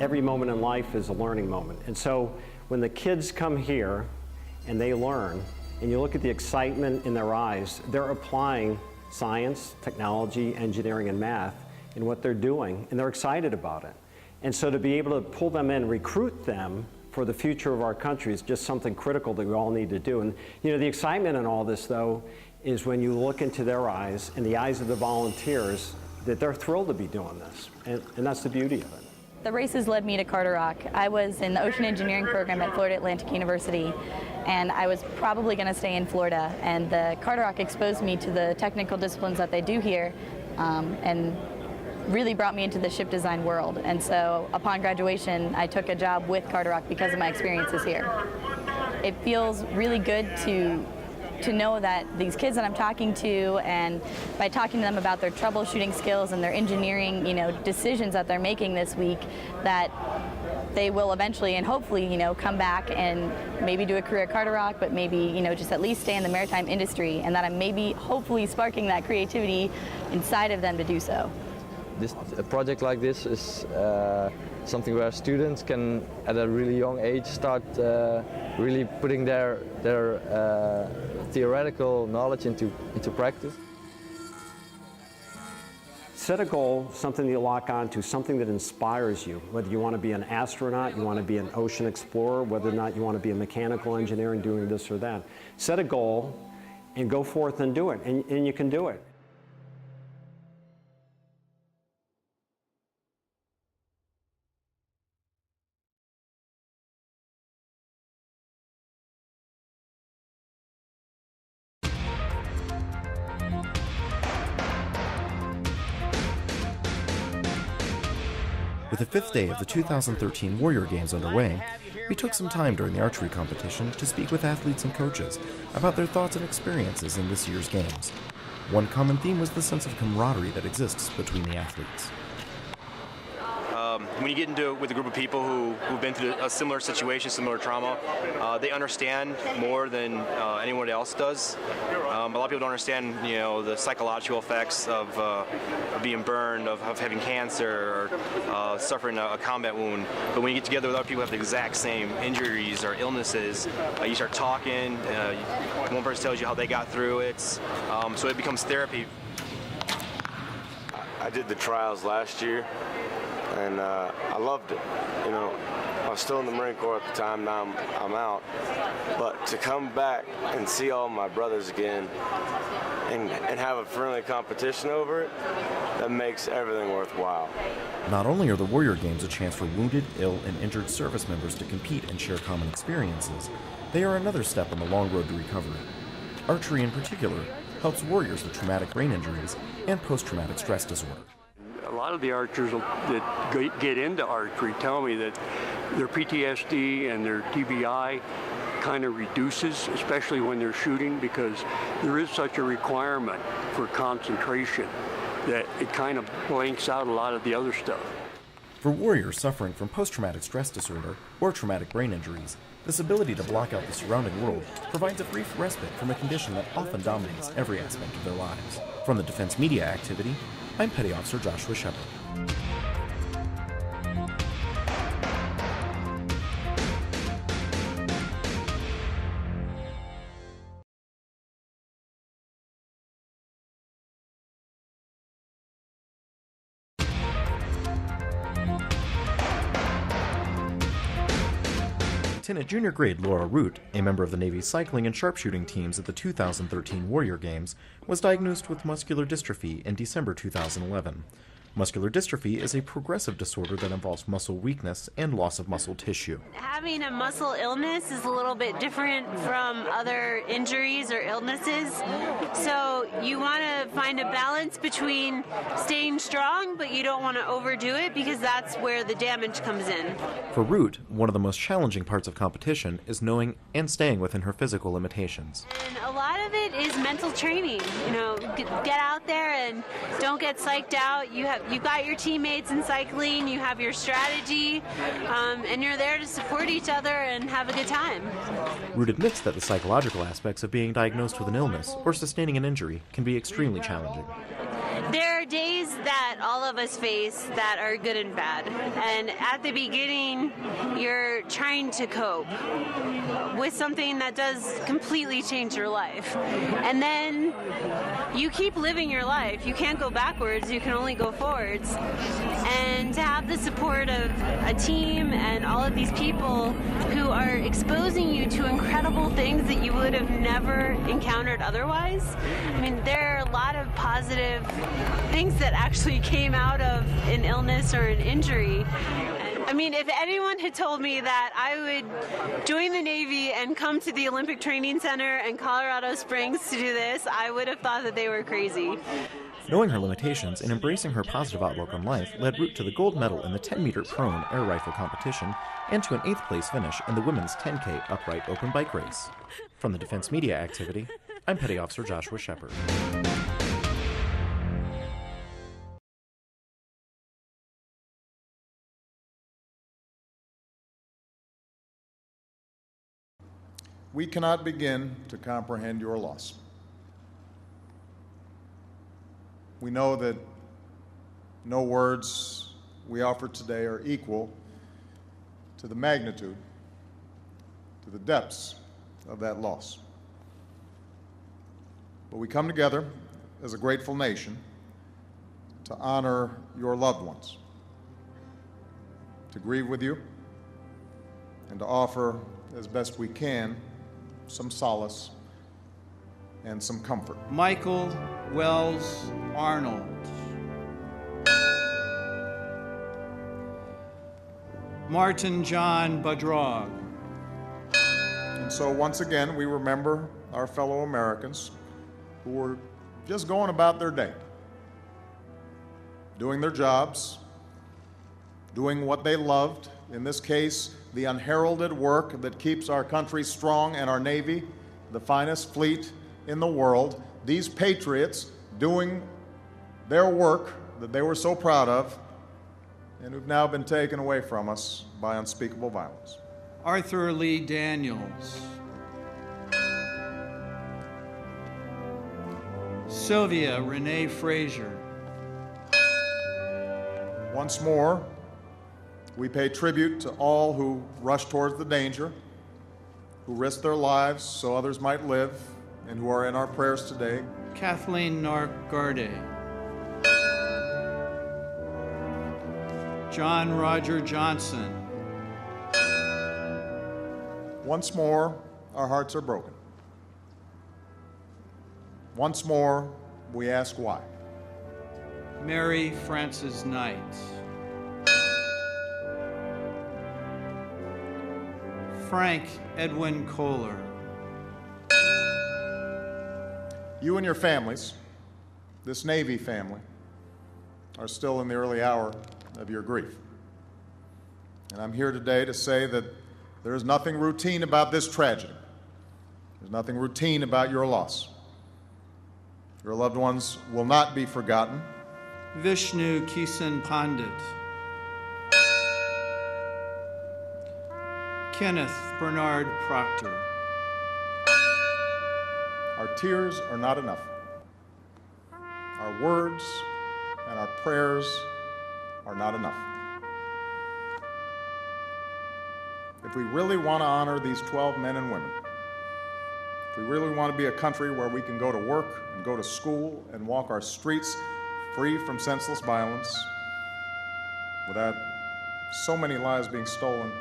every moment in life is a learning moment. And so when the kids come here and they learn, and you look at the excitement in their eyes, they're applying science, technology, engineering, and math in what they're doing, and they're excited about it. And so to be able to pull them in, recruit them for the future of our country is just something critical that we all need to do. And you know, the excitement in all this, though, is when you look into their eyes and the eyes of the volunteers, that they're thrilled to be doing this, and that's the beauty of it. The races led me to Carter Rock. I was in the ocean engineering program at Florida Atlantic University, and I was probably going to stay in Florida. And the Carter Rock exposed me to the technical disciplines that they do here, and really brought me into the ship design world. And so upon graduation, I took a job with Carter Rock because of my experiences here. It feels really good to know that these kids that I'm talking to, and by talking to them about their troubleshooting skills and their engineering, decisions that they're making this week, that they will eventually and hopefully, come back and maybe do a career at Carter Rock, but maybe, just at least stay in the maritime industry, and that I'm maybe hopefully sparking that creativity inside of them to do so. A project like this is something where students can, at a really young age, start really putting their theoretical knowledge into practice. Set a goal, something you lock onto, something that inspires you, whether you want to be an astronaut, you want to be an ocean explorer, whether or not you want to be a mechanical engineer and doing this or that. Set a goal and go forth and do it, and you can do it. With the fifth day of the 2013 Warrior Games underway, we took some time during the archery competition to speak with athletes and coaches about their thoughts and experiences in this year's games. One common theme was the sense of camaraderie that exists between the athletes. When you get into it with a group of people who've been through a similar situation, similar trauma, they understand more than anyone else does. A lot of people don't understand, the psychological effects of being burned, of having cancer, or suffering a combat wound. But when you get together with other people who have the exact same injuries or illnesses, you start talking. One person tells you how they got through it, so it becomes therapy. I did the trials last year, and I loved it. I was still in the Marine Corps at the time, now I'm out. But to come back and see all my brothers again and have a friendly competition over it, that makes everything worthwhile. Not only are the Warrior Games a chance for wounded, ill, and injured service members to compete and share common experiences, they are another step on the long road to recovery. Archery in particular helps warriors with traumatic brain injuries and post-traumatic stress disorder. A lot of the archers that get into archery tell me that their PTSD and their TBI kind of reduces, especially when they're shooting, because there is such a requirement for concentration that it kind of blanks out a lot of the other stuff. For warriors suffering from post-traumatic stress disorder or traumatic brain injuries, this ability to block out the surrounding world provides a brief respite from a condition that often dominates every aspect of their lives. From the Defense Media Activity, I'm Petty Officer Joshua Sheppard. Lieutenant Junior Grade Laura Root, a member of the Navy's cycling and sharpshooting teams at the 2013 Warrior Games, was diagnosed with muscular dystrophy in December 2011. Muscular dystrophy is a progressive disorder that involves muscle weakness and loss of muscle tissue. Having a muscle illness is a little bit different from other injuries or illnesses. So you want to find a balance between staying strong, but you don't want to overdo it because that's where the damage comes in. For Root, one of the most challenging parts of competition is knowing and staying within her physical limitations. And a lot of it is mental training. Get out there and don't get psyched out. You've got your teammates in cycling, you have your strategy, and you're there to support each other and have a good time. Root admits that the psychological aspects of being diagnosed with an illness or sustaining an injury can be extremely challenging. there are days that all of us face that are good and bad. And at the beginning, you're trying to cope with something that does completely change your life. And then you keep living your life. You can't go backwards, you can only go forwards. And to have the support of a team and all of these people who are exposing you to incredible things that you would have never encountered otherwise. I mean, there are a lot of positive things that actually came out of an illness or an injury. I mean, if anyone had told me that I would join the Navy and come to the Olympic Training Center in Colorado Springs to do this, I would have thought that they were crazy. Knowing her limitations and embracing her positive outlook on life led Root to the gold medal in the 10-meter prone air rifle competition and to an 8th place finish in the women's 10K upright open bike race. From the Defense Media Activity, I'm Petty Officer Joshua Sheppard. We cannot begin to comprehend your loss. We know that no words we offer today are equal to the magnitude, to the depths of that loss. But we come together as a grateful nation to honor your loved ones, to grieve with you, and to offer, as best we can, some solace and some comfort. Michael Wells Arnold. Martin John Badrag. And so once again, we remember our fellow Americans who were just going about their day, doing their jobs, doing what they loved, in this case, the unheralded work that keeps our country strong and our Navy, the finest fleet in the world, these patriots doing their work that they were so proud of and who've now been taken away from us by unspeakable violence. Arthur Lee Daniels. Sylvia Renee Frazier. Once more, we pay tribute to all who rush towards the danger, who risk their lives so others might live, and who are in our prayers today. Kathleen Nargarde. John Roger Johnson. Once more, our hearts are broken. Once more, we ask why. Mary Frances Knight. Frank Edwin Kohler. You and your families, this Navy family, are still in the early hour of your grief. And I'm here today to say that there is nothing routine about this tragedy. There's nothing routine about your loss. Your loved ones will not be forgotten. Vishnu Kisan Pandit. Kenneth Bernard Proctor. Our tears are not enough. Our words and our prayers are not enough. If we really want to honor these 12 men and women, if we really want to be a country where we can go to work and go to school and walk our streets free from senseless violence, without so many lives being stolen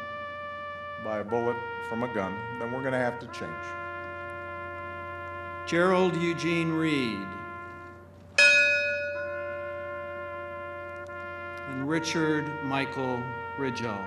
by a bullet from a gun, then we're going to have to change. Gerald Eugene Reed. And Richard Michael Ridgell.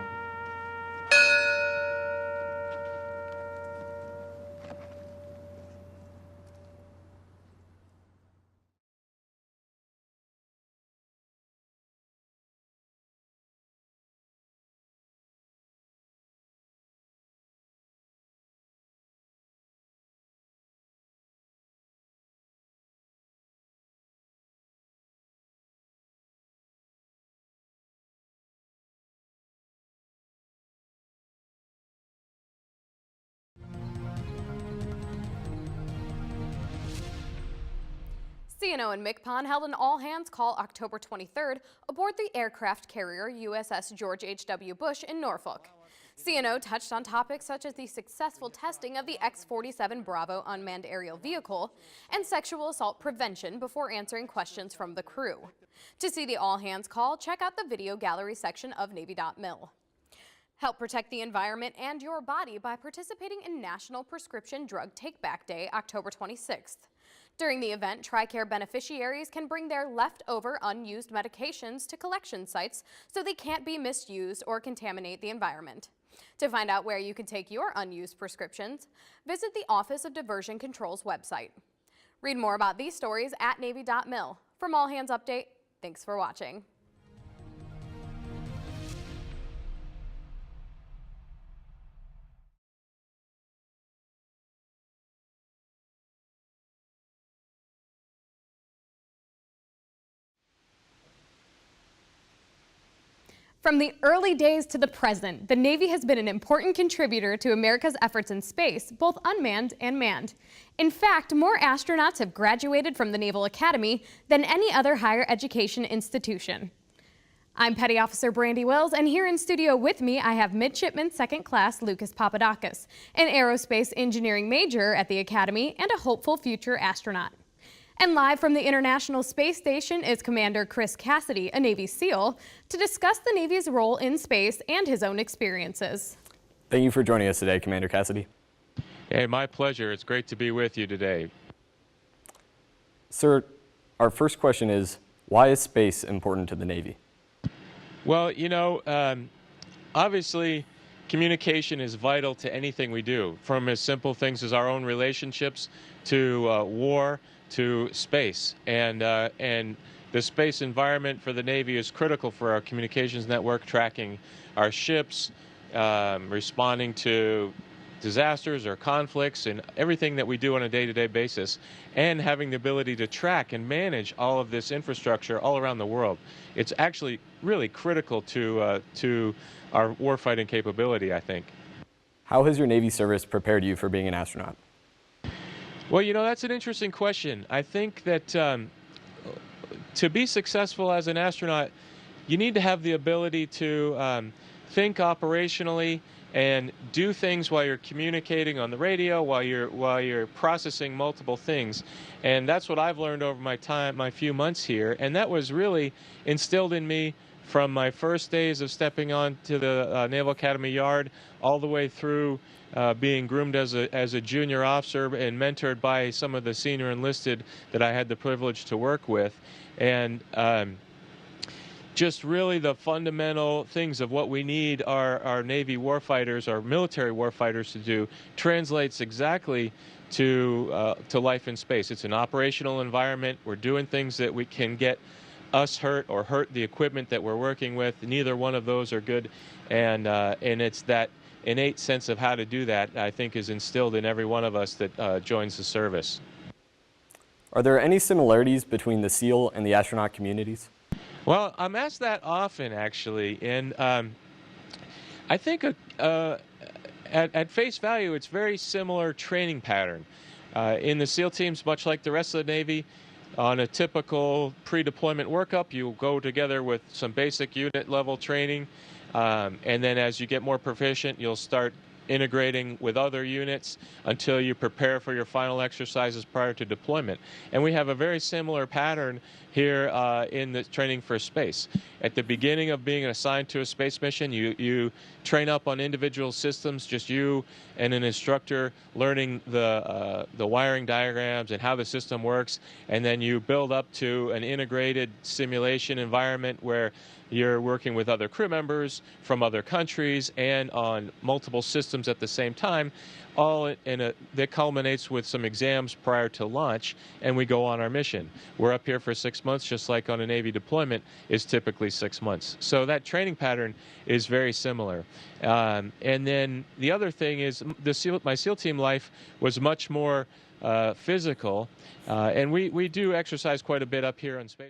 CNO and MCPON held an all-hands call October 23rd aboard the aircraft carrier USS George H.W. Bush in Norfolk. CNO touched on topics such as the successful testing of the X-47 Bravo unmanned aerial vehicle and sexual assault prevention before answering questions from the crew. To see the all-hands call, check out the video gallery section of Navy.mil. Help protect the environment and your body by participating in National Prescription Drug Take-Back Day, October 26th. During the event, TRICARE beneficiaries can bring their leftover unused medications to collection sites so they can't be misused or contaminate the environment. To find out where you can take your unused prescriptions, visit the Office of Diversion Control's website. Read more about these stories at Navy.mil. From All Hands Update, thanks for watching. From the early days to the present, the Navy has been an important contributor to America's efforts in space, both unmanned and manned. In fact, more astronauts have graduated from the Naval Academy than any other higher education institution. I'm Petty Officer Brandy Wells, and here in studio with me, I have Midshipman Second Class Lucas Papadakis, an aerospace engineering major at the Academy and a hopeful future astronaut. And live from the International Space Station is Commander Chris Cassidy, a Navy SEAL, to discuss the Navy's role in space and his own experiences. Thank you for joining us today, Commander Cassidy. Hey, my pleasure. It's great to be with you today. Sir, our first question is, why is space important to the Navy? Well, you know, obviously, communication is vital to anything we do, from as simple things as our own relationships to war, to space, and the space environment for the Navy is critical for our communications network, tracking our ships, responding to disasters or conflicts, and everything that we do on a day-to-day basis, and having the ability to track and manage all of this infrastructure all around the world. It's actually really critical to our warfighting capability, I think. How has your Navy service prepared you for being an astronaut? Well, you know, that's an interesting question. I think that to be successful as an astronaut, you need to have the ability to think operationally and do things while you're communicating on the radio, while you're processing multiple things. And that's what I've learned over my few months here. And that was really instilled in me from my first days of stepping onto the Naval Academy yard all the way through being groomed as a junior officer and mentored by some of the senior enlisted that I had the privilege to work with. And just really the fundamental things of what we need our Navy warfighters, our military warfighters to do translates exactly to life in space. It's an operational environment. We're doing things that we can get us hurt or hurt the equipment that we're working with. Neither one of those are good, and it's that innate sense of how to do that, I think, is instilled in every one of us that joins the service. Are there any similarities between the SEAL and the astronaut communities? Well, I'm asked that often, actually, and I think at face value, it's very similar training pattern. In the SEAL teams, much like the rest of the Navy, on a typical pre-deployment workup, you'll go together with some basic unit level training, and then as you get more proficient, you'll start integrating with other units until you prepare for your final exercises prior to deployment. And we have a very similar pattern here in the training for space. At the beginning of being assigned to a space mission, you train up on individual systems, just you and an instructor learning the wiring diagrams and how the system works, and then you build up to an integrated simulation environment where you're working with other crew members from other countries and on multiple systems at the same time, all that culminates with some exams prior to launch, and we go on our mission. We're up here for 6 months, just like on a Navy deployment is typically 6 months. So that training pattern is very similar. And then the other thing is my SEAL team life was much more physical, and we do exercise quite a bit up here on space.